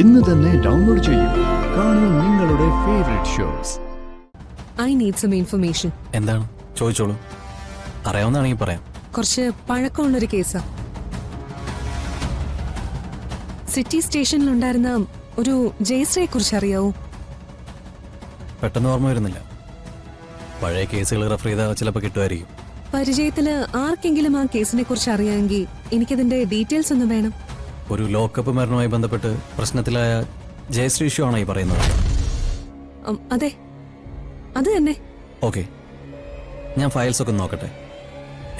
ഇന്ന് തന്നെ ഡൗൺലോഡ് ചെയ്യൂ. കാണൂ നിങ്ങളുടെ favourite shows. I need some information. എന്താണ്? ചോദിച്ചോളൂ. അറിയാവുന്നതാണെങ്കിൽ പറയാം. കുറച്ച് പഴക്കമുള്ളൊരു കേസാ. സിറ്റി സ്റ്റേഷനിലുണ്ടായിരുന്ന ഒരു ജയശ്രീയെ കുറിച്ച് അറിയാവോ? പെട്ടെന്ന് ഓർമ്മ വരുന്നില്ല. പഴയ കേസുകൾ റെഫർ ചെയ്താൽ ചിലപ്പോൾ കിട്ടുമായിരിക്കും. പരിചയത്തില് ആർക്കെങ്കിലും ആ കേസിനെ കുറിച്ച് അറിയാമെങ്കിൽ എനിക്കതിന്റെ ഡീറ്റെയിൽസ് ഒന്ന് വേണം. ഒരു ലോക്കപ്പ് മരണവുമായി ബന്ധപ്പെട്ട് പ്രശ്നത്തിലായ ജയശ്രീ ഇഷ്യൂ ആണോ ഈ പറയുന്നത്? അതെ, അത് തന്നെ. ഓക്കെ, ഞാൻ ഫയൽസ് ഒക്കെ നോക്കട്ടെ,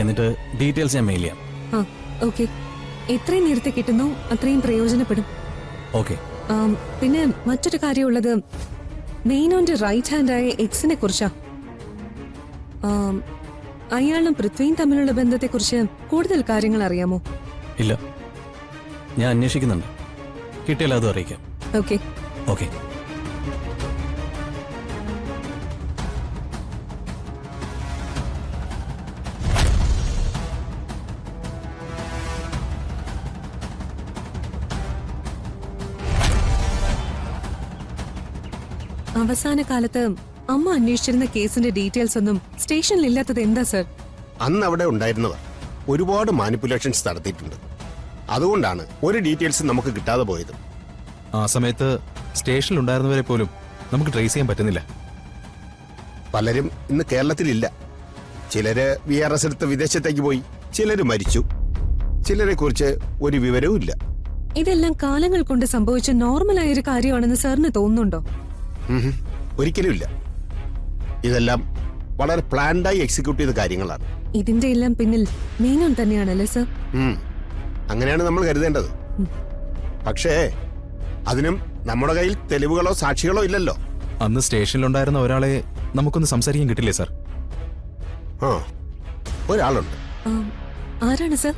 എന്നിട്ട് ഡീറ്റെയിൽസ് ഞാൻ മെയിൽ ചെയ്യാം. ആ ഓക്കെ. എത്രയും നേരത്തെ കിട്ടുന്നു അത്രയും പ്രയോജനപ്പെടും. ഓക്കെ. പിന്നെ മറ്റൊരു കാര്യമുള്ളത്, മെയിനോന്റെ റൈറ്റ് ഹാൻഡായ എക്സിനെ കുറിച്ചാ. അയാളും പൃഥ്വിയും തമ്മിലുള്ള ബന്ധത്തെക്കുറിച്ച് കൂടുതൽ കാര്യങ്ങൾ അറിയാമോ? ഇല്ല, ഞാൻ അന്വേഷിക്കുന്നുണ്ട്. കിട്ടിയാൽ അതും അറിയിക്കാം. Okay okay. അവസാന കാലത്ത് അമ്മ അന്വേഷിച്ചിരുന്ന കേസിന്റെ ഡീറ്റെയിൽസ് ഒന്നും സ്റ്റേഷനിൽ ഇല്ലാത്തത് എന്താ സർ? അന്ന് അവിടെ ഉണ്ടായിരുന്നവർ ഒരുപാട് മാനിപ്പുലേഷൻസ് നടത്തിയിട്ടുണ്ട്. അതുകൊണ്ടാണ് ഒരു ഡീറ്റെയിൽസ് നമുക്ക് കിട്ടാതെ പോയത്. ആ സമയത്ത് സ്റ്റേഷനിൽ ഉണ്ടായിരുന്നവരെ പോലും നമുക്ക് ട്രേസ് ചെയ്യാൻ പറ്റുന്നില്ല. പലരും ഇന്ന് കേരളത്തിലില്ല. ചിലര് VRS എടുത്ത് വിദേശത്തേക്ക് പോയി, ചിലര് മരിച്ചു, ചിലരെ കുറിച്ച് ഒരു വിവരവും ഇല്ല. ഇതെല്ലാം കാലങ്ങൾ കൊണ്ട് സംഭവിച്ച നോർമലായ ഒരു കാര്യമാണെന്ന് സാറിന് തോന്നുന്നുണ്ടോ? ഒരിക്കലും ഇല്ല. ഇതെല്ലാം വളരെ പ്ലാൻഡായി എക്സിക്യൂട്ട് ചെയ്ത കാര്യങ്ങളാണ്. ഇതിന്റെ എല്ലാം പിന്നിൽ മീനോൻ തന്നെയാണല്ലേ സർ? അങ്ങനെയാണ് നമ്മൾ കരുതേണ്ടത്. പക്ഷേ അതിനും നമ്മുടെ കയ്യിൽ തെളിവുകളോ സാക്ഷികളോ ഇല്ലല്ലോ. അന്ന് സ്റ്റേഷനിലുണ്ടായിരുന്ന ഒരാളെ നമുക്കൊന്ന് സംസാരിക്കാൻ കിട്ടില്ലേ സാർ? ആ, ഒരാളുണ്ട്. ആരാണ് സർ?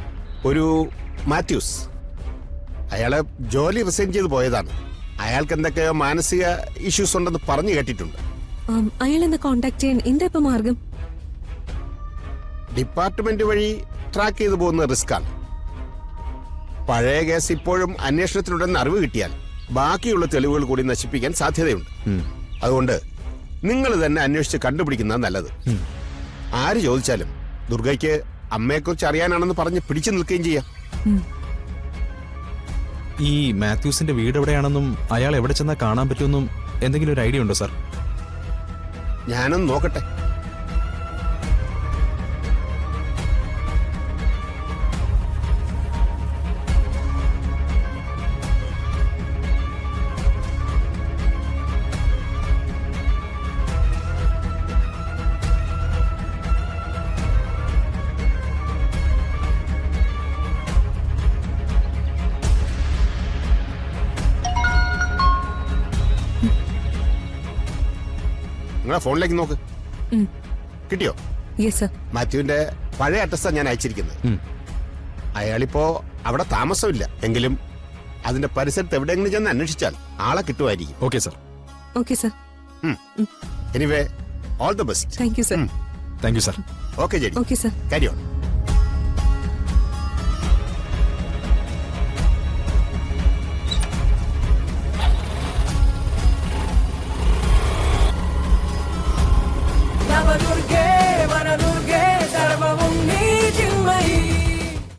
ഒരു മാത്യൂസ്. അയാളെ ജോലി റിസൈൻ ചെയ്ത് പോയതാണ്. അയാൾക്ക് എന്തൊക്കെയോ മാനസിക ഇഷ്യൂസ് ഉണ്ടെന്ന് പറഞ്ഞു കേട്ടിട്ടുണ്ട്. അയാളെന്ന് കോണ്ടാക്ട് ചെയ്യാൻ എന്താ ഇപ്പൊ മാർഗം? ഡിപ്പാർട്ട്മെന്റ് വഴി ട്രാക്ക് ചെയ്തു പോകുന്ന റിസ്ക് ആണ്. പഴയ കേസ് ഇപ്പോഴും അന്വേഷണത്തിലുണ്ടെന്ന് അറിവ് കിട്ടിയാൽ ബാക്കിയുള്ള തെളിവുകൾ കൂടി നശിപ്പിക്കാൻ സാധ്യതയുണ്ട്. അതുകൊണ്ട് നിങ്ങൾ തന്നെ അന്വേഷിച്ച് കണ്ടുപിടിക്കുന്നത് നല്ലത്. ആര് ചോദിച്ചാലും ദുർഗയ്ക്ക് അമ്മയെക്കുറിച്ച് അറിയാനാണെന്ന് പറഞ്ഞ് പിടിച്ചു നിൽക്കുകയും ചെയ്യാം. ഈ മാത്യൂസിന്റെ വീട് എവിടെയാണെന്നും അയാൾ എവിടെ ചെന്നാൽ കാണാൻ പറ്റുമെന്നും എന്തെങ്കിലും ഒരു ഐഡിയ ഉണ്ടോ സാർ? ഞാനൊന്ന് നോക്കട്ടെ. നിങ്ങളെ ഫോണിലേക്ക് നോക്ക്. കിട്ടിയോ? Yes sir. മാത്യുവിന്റെ പഴയ അഡ്രസ്സാണ് ഞാൻ അയച്ചിരിക്കുന്നത്. അയാളിപ്പോ അവിടെ താമസമില്ല എങ്കിലും അതിന്റെ പരിസരത്ത് എവിടെയെങ്കിലും ചെന്ന് അന്വേഷിച്ചാൽ ആളെ കിട്ടുമായിരിക്കും. Okay sir. Okay sir. Anyway, all the best. Thank you sir. Thank you sir. Okay JD. Okay sir. Carry on.